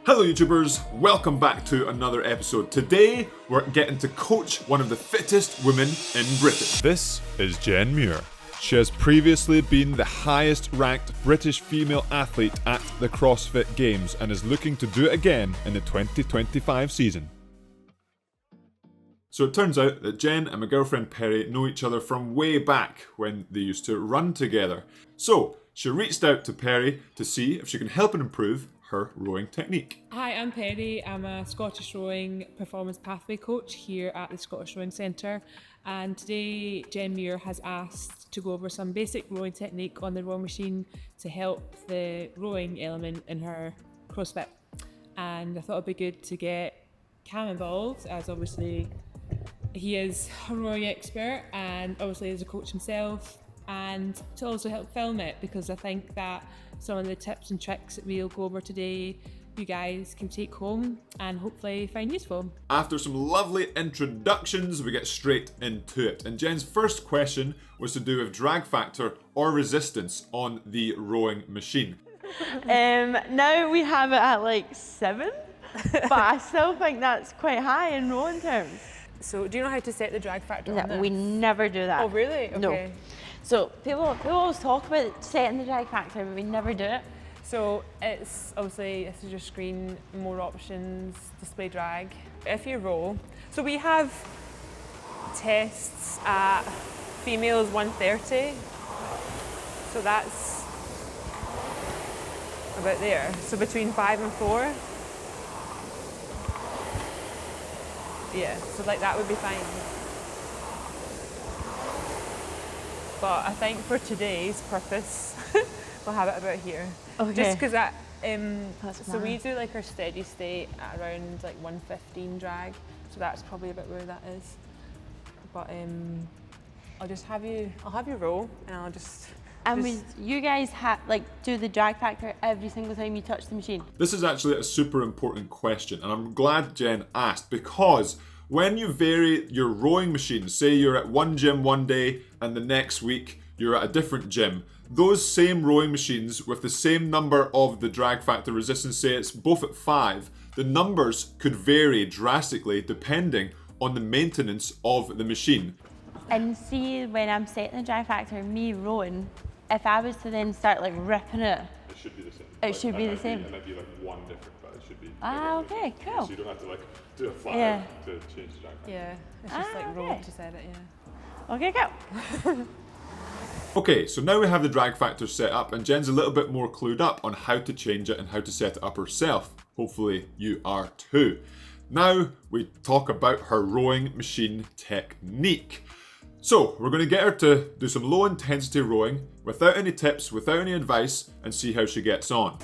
Hello YouTubers, welcome back to another episode. Today we're getting to coach one of the fittest women in Britain. This is Jen Muir. She has previously been the highest ranked British female athlete at the CrossFit Games and is looking to do it again in the 2025 season. So it turns out that Jen and my girlfriend Perri know each other from way back when they used to run together. So she reached out to Perri to see if she can help and improve her rowing technique. Hi, I'm Perri. I'm a Scottish Rowing Performance Pathway Coach here at the Scottish Rowing Centre, and today Jen Muir has asked to go over some basic rowing technique on the rowing machine to help the rowing element in her CrossFit. And I thought it'd be good to get Cam involved, as obviously he is a rowing expert and obviously is a coach himself, and to also help film it, because I think that some of the tips and tricks that we'll go over today you guys can take home and hopefully find useful. After some lovely introductions, we get straight into it. And Jen's first question was to do with drag factor or resistance on the rowing machine. Now we have it at like 7, but I still think that's quite high in rowing terms. So do you know how to set the drag factor on No, this? we never do that. Oh really? Okay. No. So people always talk about setting the drag factor, but we never do it. So it's obviously, this is your screen, more options, display drag. If you row, so we have tests at females 130, so that's about there. So between 5 and 4. Yeah, so like that would be fine. But I think for today's purpose, we'll have it about here. Okay. Just because that, so we nice. do like our steady state at around like 115 drag, so that's probably about where that is. But I'll have you roll, and I'll just. And you guys do the drag factor every single time you touch the machine? This is actually a super important question, and I'm glad Jen asked, because when you vary your rowing machine, say you're at one gym one day and the next week you're at a different gym, those same rowing machines with the same number of the drag factor resistance, say it's both at 5, the numbers could vary drastically depending on the maintenance of the machine. And see, when I'm setting the drag factor, me rowing, if I was to then start like ripping it, It should be the same. It should be the same. It might be like one different, but it should be. okay, cool. So you don't have to like do a file Yeah. to change the drag factor. Yeah, it's just like roll okay. to set it. Yeah. Okay, go. Okay, so now we have the drag factor set up, and Jen's a little bit more clued up on how to change it and how to set it up herself. Hopefully you are too. Now we talk about her rowing machine technique. So we're going to get her to do some low intensity rowing without any tips, without any advice, and see how she gets on.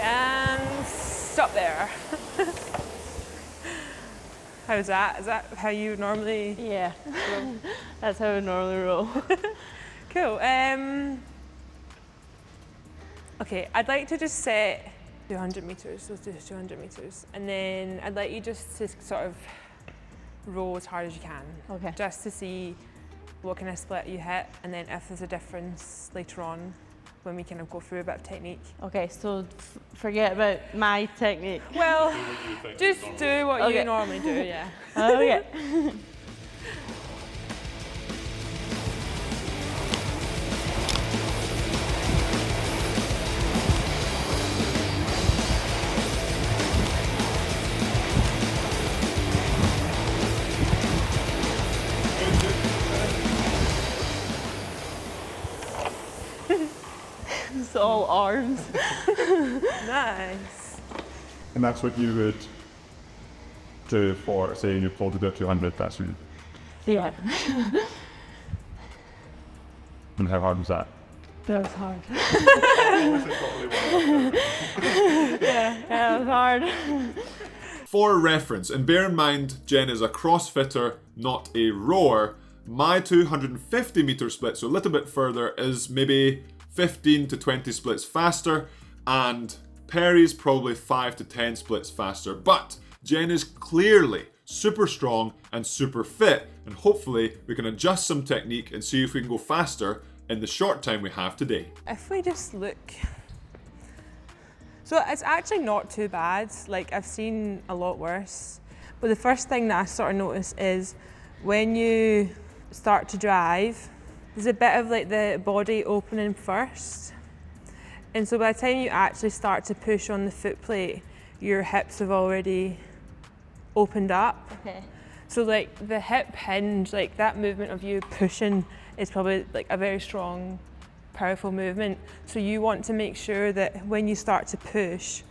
And stop there. How's that? Is that how you normally Yeah, row? that's how I normally roll. Cool. Okay, I'd like to just set 200 meters. Let's do 200 meters, and then I'd like you just to sort of row as hard as you can. Okay. Just to see what kind of split you hit, and then if there's a difference later on when we kind of go through a bit of technique. Okay, so forget about my technique. Well, just do what you Okay. normally do. Yeah. Okay. It's all arms. Nice. And that's what you would do for, say, you pulled it at 200, that's what you, Yeah, and how hard was that? that was hard. Yeah, that was hard. For reference, and bear in mind, Jen is a CrossFitter, not a rower, my 250 meter split, so a little bit further, is maybe 15 to 20 splits faster, and Perri's probably 5 to 10 splits faster, but Jen is clearly super strong and super fit, and hopefully we can adjust some technique and see if we can go faster in the short time we have today. If we just look, so it's actually not too bad. Like, I've seen a lot worse, but the first thing that I sort of notice is when you start to drive, there's a bit of like the body opening first, and so by the time you actually start to push on the foot plate, your hips have already opened up. Okay. So like the hip hinge, like that movement of you pushing is probably like a very strong, powerful movement. So you want to make sure that when you start to push,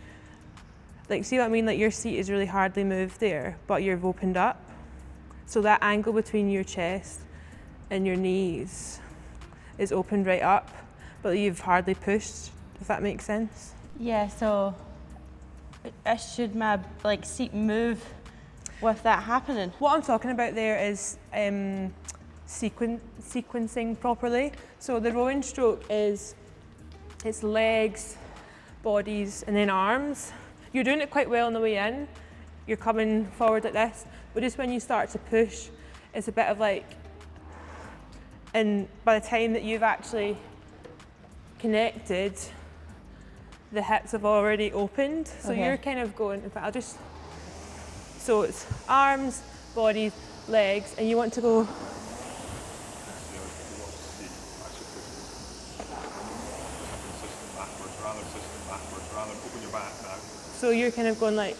like, see what I mean? Like your seat is really hardly moved there, but you've opened up. So that angle between your chest and your knees is opened right up, but you've hardly pushed, if that makes sense. Yeah, so should my like seat move with that happening? What I'm talking about there is sequencing properly. So the rowing stroke is it's legs, bodies, and then arms. You're doing it quite well on the way in. You're coming forward like this, but just when you start to push, it's a bit of like, and by the time that you've actually connected, the hips have already opened. So Okay. you're kind of going, in fact, I'll just, so it's arms, bodies, legs, and you want to go. So you're kind of going like,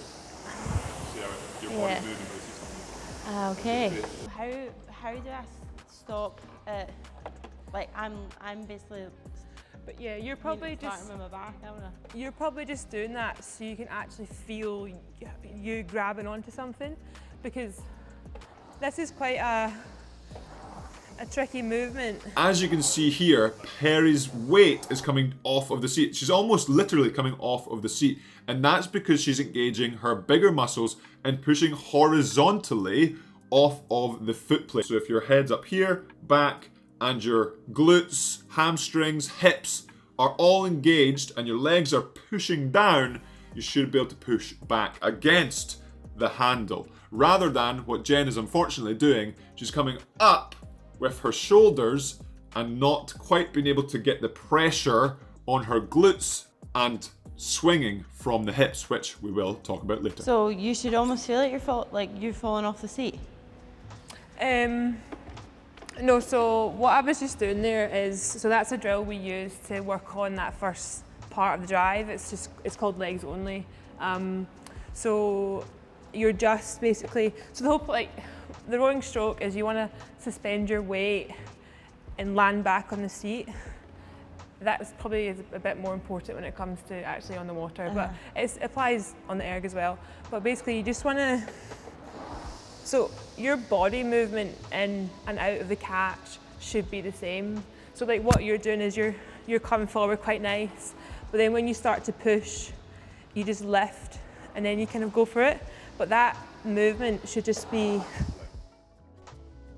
Yeah. Okay. How do I stop at, like I'm basically but yeah, you're probably just, starting with my back, haven't I? you're probably just doing that so you can actually feel you grabbing onto something, because this is quite a tricky movement. As you can see here, Perri's weight is coming off of the seat. She's almost literally coming off of the seat, and that's because she's engaging her bigger muscles and pushing horizontally off of the foot plate. So if your head's up here, back, and your glutes, hamstrings, hips are all engaged and your legs are pushing down, you should be able to push back against the handle. Rather than what Jen is unfortunately doing, she's coming up with her shoulders and not quite being able to get the pressure on her glutes and swinging from the hips, which we will talk about later. So you should almost feel like you're falling off the seat. No, so what I was just doing there is, so that's a drill we use to work on that first part of the drive. It's called legs only. So you're just basically, so the whole, like, the rowing stroke is you want to suspend your weight and land back on the seat. That's probably is a bit more important when it comes to actually on the water, but it applies on the erg as well. But basically you just want to, so your body movement in and out of the catch should be the same. So like what you're doing is you're coming forward quite nice, but then when you start to push, you just lift and then you kind of go for it. But that movement should just be.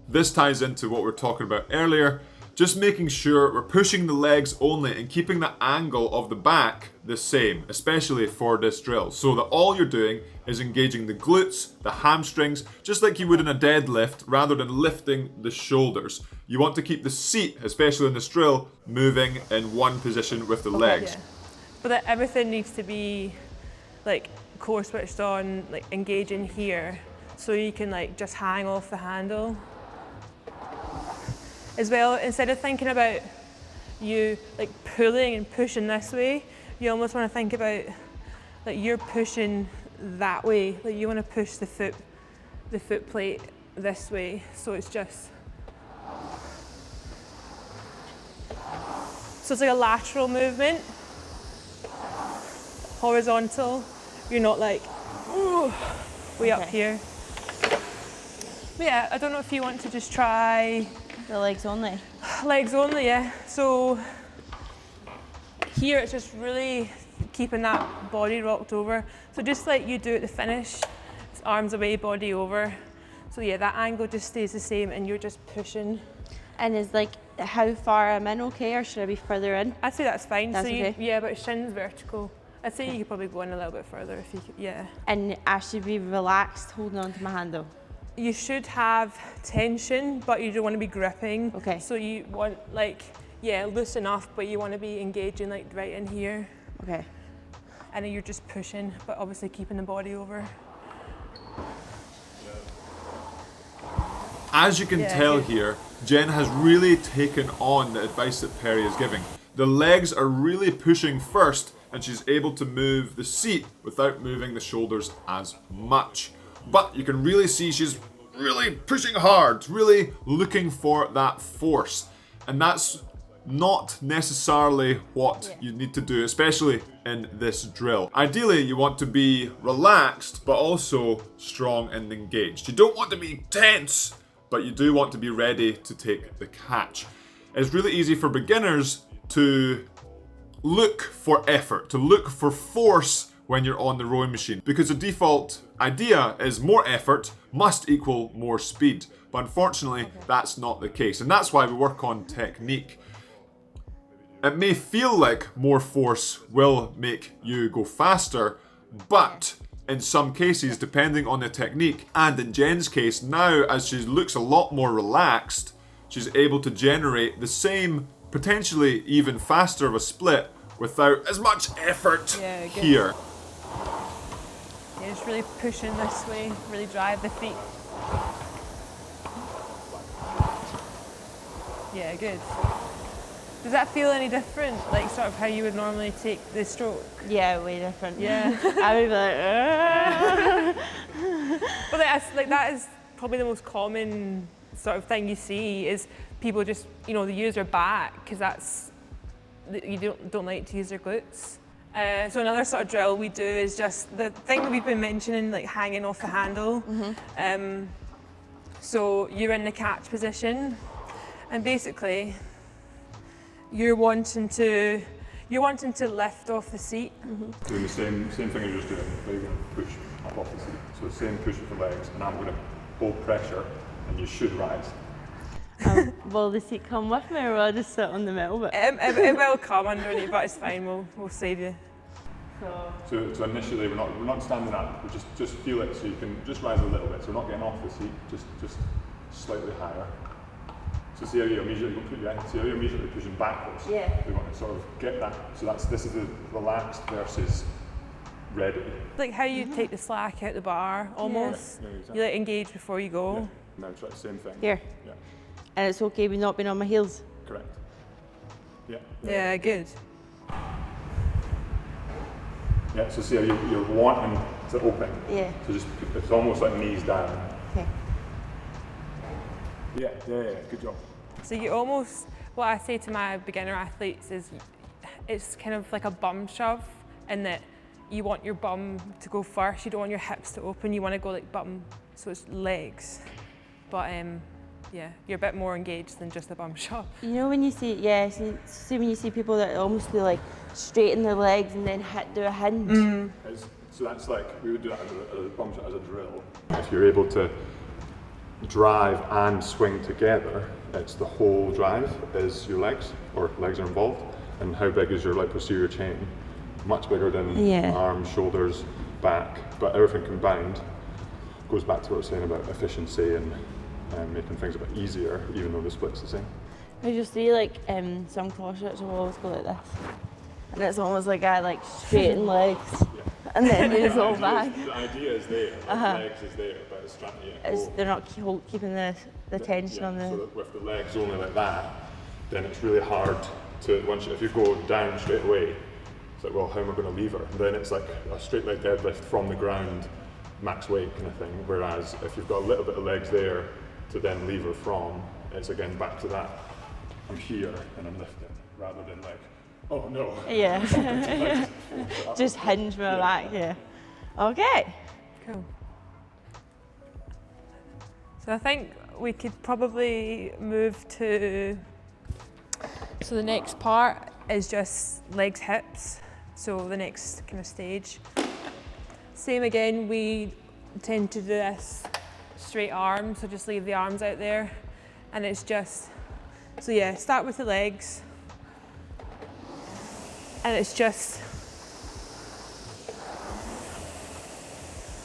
This ties into what we were talking about earlier, just making sure we're pushing the legs only and keeping the angle of the back the same, especially for this drill, so that all you're doing is engaging the glutes, the hamstrings, just like you would in a deadlift, rather than lifting the shoulders. You want to keep the seat, especially in this drill, moving in one position with the legs. Yeah. But that everything needs to be like core switched on, like engaging here, so you can like just hang off the handle. As well, instead of thinking about you like pulling and pushing this way, you almost want to think about like you're pushing that way. Like you want to push the foot plate this way. So it's just, so it's like a lateral movement, horizontal. You're not like, ooh, way up here. But yeah, I don't know if you want to just try. The legs only. Legs only, yeah. So here it's just really keeping that body rocked over. So just like you do at the finish, it's arms away, body over. So yeah, that angle just stays the same and you're just pushing. And is like how far I'm in okay, or should I be further in? I'd say that's fine. That's so you, okay. yeah, but shins vertical. I'd say you could probably go in a little bit further if you could, yeah. And I should be relaxed holding on to my handle. You should have tension, but you don't want to be gripping. Okay. So you want like, yeah, loose enough, but you want to be engaging like right in here. Okay. And then you're just pushing, but obviously keeping the body over. As you can tell here, Jen has really taken on the advice that Perri is giving. The legs are really pushing first, and she's able to move the seat without moving the shoulders as much. But you can really see she's really pushing hard, really looking for that force. And that's not necessarily what you need to do, especially in this drill. Ideally, you want to be relaxed, but also strong and engaged. You don't want to be tense, but you do want to be ready to take the catch. It's really easy for beginners to look for effort, to look for force when you're on the rowing machine, because the default idea is more effort must equal more speed. But unfortunately, that's not the case. And that's why we work on technique. It may feel like more force will make you go faster, but in some cases, depending on the technique, and in Jen's case, now as she looks a lot more relaxed, she's able to generate the same, potentially even faster of a split without as much effort here. Yeah, just really pushing this way, really drive the feet. Yeah, good. Does that feel any different, like sort of how you would normally take the stroke? Yeah, way different. Yeah. I would be like, But that is probably the most common sort of thing you see is people just, they use their back because you don't like to use their glutes. So another sort of drill we do is just the thing that we've been mentioning, like hanging off the handle. So you're in the catch position, and basically you're wanting to lift off the seat. Doing the same thing as you're just doing, but you're going to push up off the seat. So the same push with the legs, and I'm going to hold pressure, and you should rise. will the seat come with me, or will I just sit on the middle bit? It will come underneath, but it's fine. We'll save you. So initially we're not standing up. We just feel it, so you can just rise a little bit. So we're not getting off the seat, just slightly higher. So see how you immediately pushing backwards. Yeah. We want to sort of get that. So this is the relaxed versus ready. Like how you take the slack out the bar, almost. Yeah, exactly. You engage before you go. Yeah. Now try the same thing. Here. Yeah. And it's okay with not being on my heels. Correct. Yeah. Yeah, good. Yeah. So see how you're wanting to open. Yeah. So it's almost like knees down. Okay. Yeah. Good job. So you almost, what I say to my beginner athletes is, it's kind of like a bum shove, in that you want your bum to go first. You don't want your hips to open. You want to go like bum, so it's legs. But yeah, you're a bit more engaged than just a bum shove. You know when you see, see when you see people that almost do like straighten their legs and then do a hinge. So that's like, we would do that as a bum shot, as a drill. If you're able to drive and swing together, it's the whole drive is your legs, or legs are involved. And how big is your like posterior chain? Much bigger than arms, shoulders, back, but everything combined goes back to what I was saying about efficiency and making things a bit easier, even though the split's the same. I just see like some CrossFitters will always go like this, and it's almost like I like straighten legs, and then do this all back. The idea is there, the legs is there, but it's trying to They're not keeping the tension on the. So that with the legs only like that, then it's really hard to if you go down straight away. It's like, well, how am I going to lever? And then it's like a straight leg deadlift from the ground, max weight kind of thing. Whereas if you've got a little bit of legs there to then lever from, it's again back to that. I'm here and I'm lifting, rather than like, oh no. Yeah. Just hinge my back. Yeah. Okay. Cool. So I think we could probably move to. So the next part is just legs, hips. So the next kind of stage. Same again, we tend to do this straight arms, so just leave the arms out there. And it's just, so yeah, start with the legs. And it's just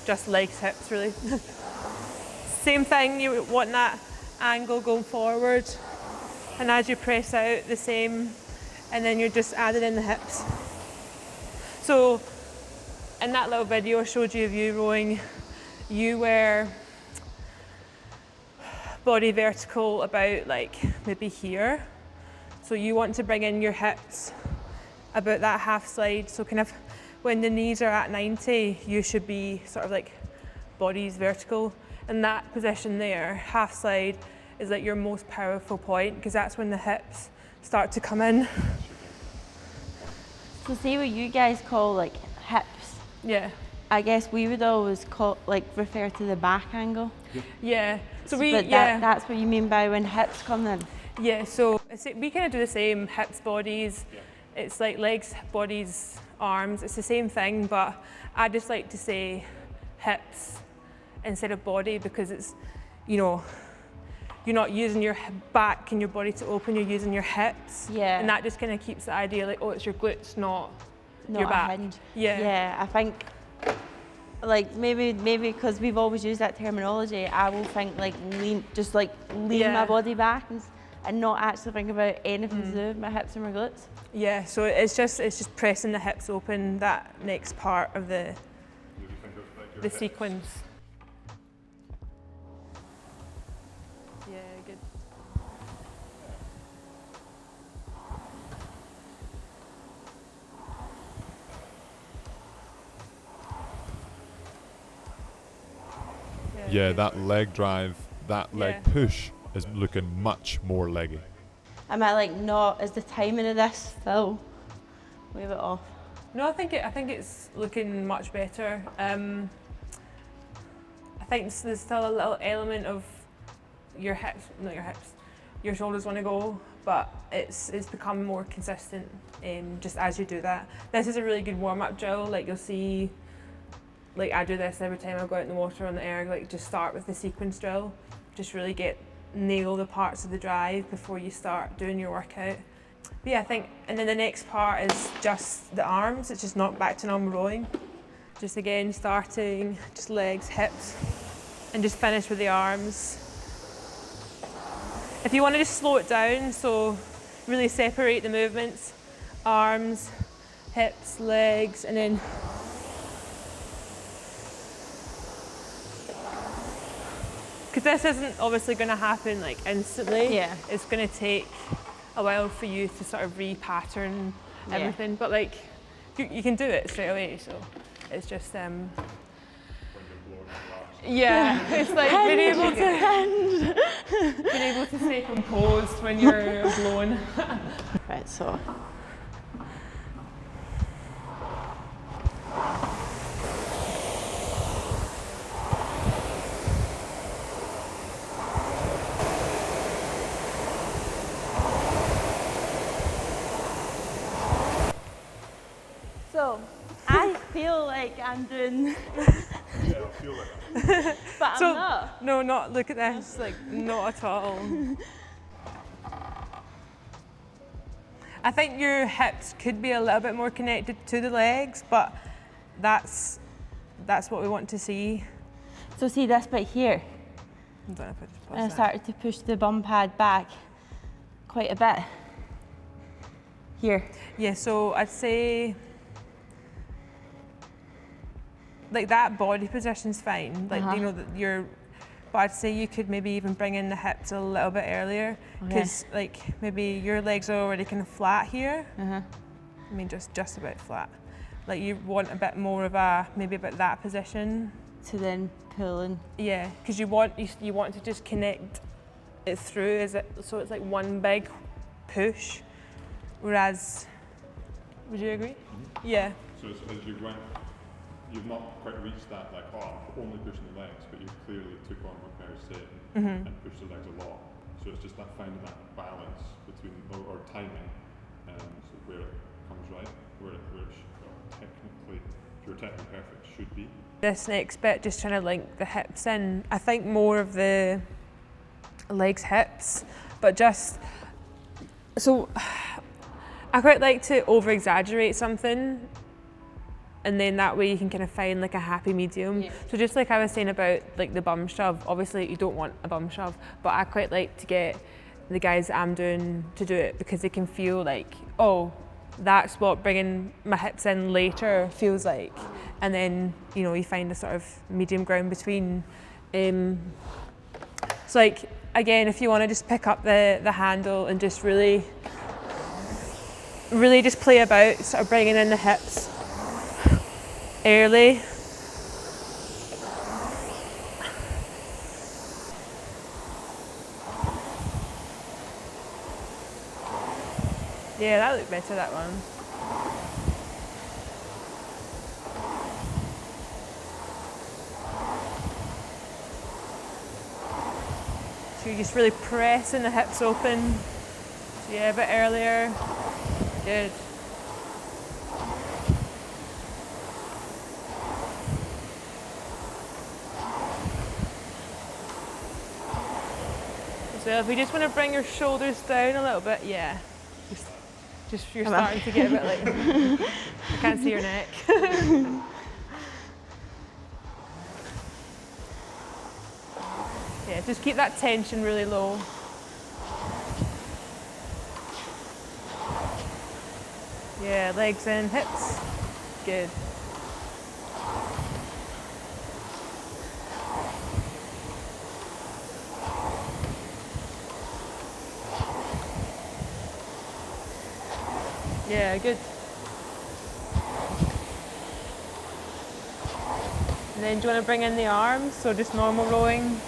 just legs, hips really. Same thing, you want that angle going forward, and as you press out, the same, and then you're just adding in the hips. So in that little video I showed you of you rowing, you were body vertical about like maybe here. So you want to bring in your hips about that half slide. So kind of when the knees are at 90, you should be sort of like body's vertical. And that position there, half slide, is like your most powerful point because that's when the hips start to come in. So see what you guys call like hips. Yeah. I guess we would always call refer to the back angle. Yeah. So that's what you mean by when hips come in. Yeah, so we kind of do the same, hips, bodies. It's like legs, bodies, arms. It's the same thing, but I just like to say hips instead of body because it's, you know, you're not using your back and your body to open, you're using your hips. Yeah. And that just kind of keeps the idea like, oh, it's your glutes, not your a back. hinge. Yeah. Yeah, I think like maybe because we've always used that terminology, I will think like lean my body back and not actually think about anything to do with my hips and my glutes. Yeah, so it's just pressing the hips open, that next part of the sequence. Yeah, good. Yeah, that leg drive, that leg push is looking much more leggy. Am I like not? Is the timing of this still way bit off? No, I think it's looking much better. I think there's still a little element of your hips, not your hips, your shoulders want to go, but it's become more consistent just as you do that. This is a really good warm-up drill. Like you'll see, like I do this every time I go out in the water on the erg. Like just start with the sequence drill, just really nail the parts of the drive before you start doing your workout. But yeah, I think, and then the next part is just the arms. It's just not back to normal rowing. Just again, starting, just legs, hips, and just finish with the arms. If you want to just slow it down, so really separate the movements, arms, hips, legs, and then because this isn't obviously going to happen like instantly. Yeah. It's going to take a while for you to sort of repattern everything, but like you can do it straight away. So it's just yeah, it's like being able to stay composed when you're blown. Right, so. So, I feel like I'm doing. Yeah, I feel like that. But So, I'm not. no, not look at this, like not at all. I think your hips could be a little bit more connected to the legs, but that's what we want to see. So see this bit here, I don't know if I just and I pause that. started to push the bum pad back quite a bit. Here. Yeah, so I'd say like that body position's fine. Like you know that but I'd say you could maybe even bring in the hips a little bit earlier because like maybe your legs are already kind of flat here. I mean just about flat. Like you want a bit more of maybe about that position. To then pull in. Yeah, because you want to just connect it through so it's like one big push. Whereas, would you agree? Yeah. So as you went, you've not quite reached that like, oh, I'm only pushing the legs, but you clearly took on what Perri said and pushed the legs a lot. So it's just that finding that balance between or timing, so where it comes right, where it technically, if you're technically perfect, should be. This next bit, just trying to link the hips in. I think more of the legs, hips, but just so. I quite like to over-exaggerate something and then that way you can kind of find like a happy medium. Yeah. So just like I was saying about like the bum shove, obviously you don't want a bum shove, but I quite like to get the guys that I'm doing to do it because they can feel like, oh, that's what bringing my hips in later feels like, and then you know you find a sort of medium ground between. So like again, if you want to just pick up the handle and just really just play about, sort of bringing in the hips early. Yeah, that looked better, that one. So you're just really pressing the hips open. So yeah, a bit earlier. Good. So if we just want to bring your shoulders down a little bit, yeah. Just you're starting to get a bit like, I can't see your neck. Yeah, just keep that tension really low. Yeah, legs in, hips. Good. Yeah, good. And then do you want to bring in the arms? So just normal rowing.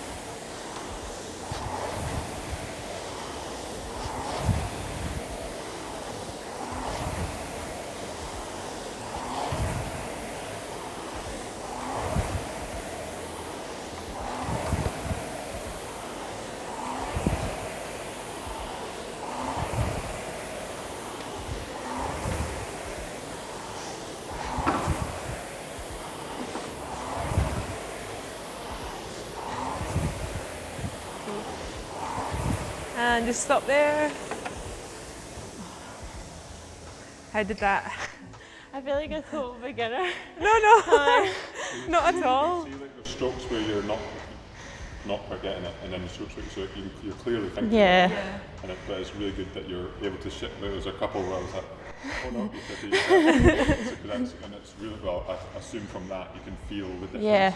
And just stop there. How did that? I feel like a total beginner. No, not at all. See like the strokes where you're not quite getting it, and then the strokes where you're clearly thinking. Yeah. But it's really good that you're able to shift. There was a couple where I was like, oh no, you said and it's really well. I assume from that you can feel the difference. Yeah.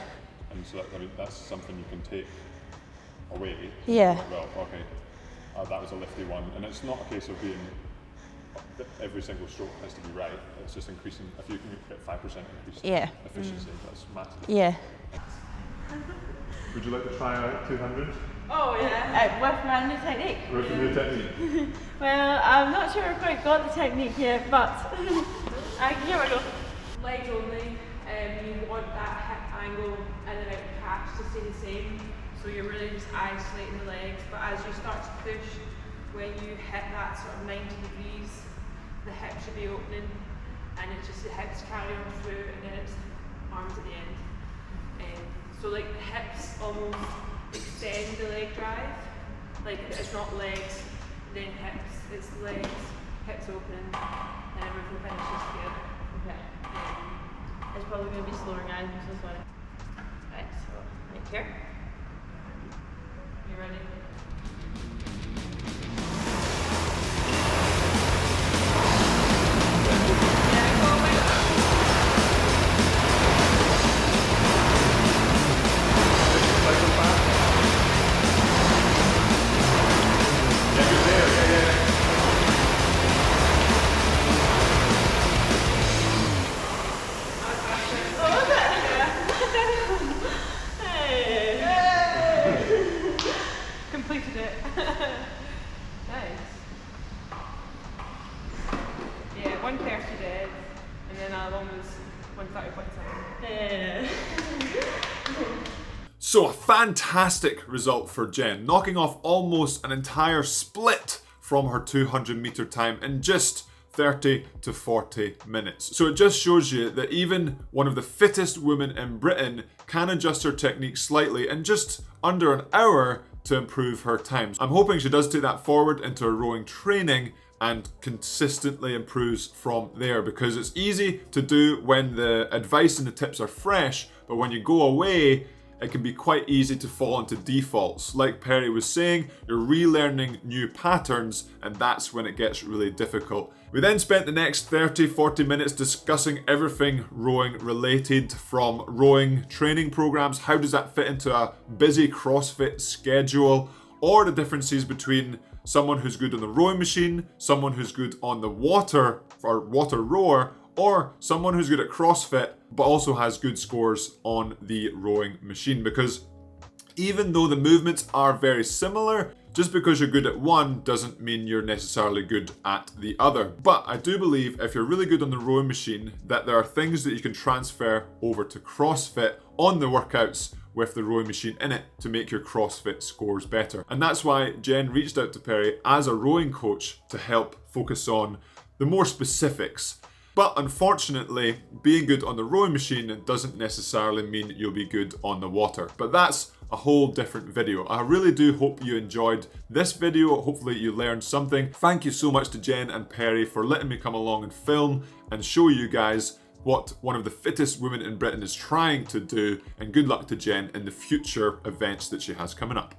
And so that's something you can take away. Yeah. Like, well, okay. That was a lifty one, and it's not a case of being every single stroke has to be right. It's just increasing. If you can get 5% increase in efficiency, that's massive. Yeah. Would you like to try out 200? Oh yeah. With my new technique. With the new technique. Well, I'm not sure I've quite got the technique yet, but here we go. Legs only, you want that hip angle and the right catch to stay the same. So you're really just isolating the legs, but as you start to push, when you hit that sort of 90 degrees, the hip should be opening, and it's just the hips carry on through, and then it's arms at the end. So like the hips almost extend the leg drive, like it's not legs, then hips, it's legs, hips opening, and everything finishes together. Okay. It's probably going to be slower, guys. I'm so sorry. Right, so right here. You ready? Completed it. Nice. Yeah, 130 dead, and then the other one was 130.7. So a fantastic result for Jen, knocking off almost an entire split from her 200 meter time in just 30 to 40 minutes. So it just shows you that even one of the fittest women in Britain can adjust her technique slightly in just under an hour to improve her times. I'm hoping she does take that forward into her rowing training and consistently improves from there, because it's easy to do when the advice and the tips are fresh, but when you go away, it can be quite easy to fall into defaults. Like Perri was saying, you're relearning new patterns, and that's when it gets really difficult. We then spent the next 30-40 minutes discussing everything rowing related, from rowing training programs, how does that fit into a busy CrossFit schedule, or the differences between someone who's good on the rowing machine, someone who's good on the water or water rower, or someone who's good at CrossFit but also has good scores on the rowing machine. Because even though the movements are very similar, just because you're good at one doesn't mean you're necessarily good at the other. But I do believe if you're really good on the rowing machine, that there are things that you can transfer over to CrossFit on the workouts with the rowing machine in it to make your CrossFit scores better. And that's why Jen reached out to Perri as a rowing coach to help focus on the more specifics. But unfortunately, being good on the rowing machine doesn't necessarily mean you'll be good on the water. But that's a whole different video. I really do hope you enjoyed this video. Hopefully you learned something. Thank you so much to Jen and Perri for letting me come along and film and show you guys what one of the fittest women in Britain is trying to do. And good luck to Jen in the future events that she has coming up.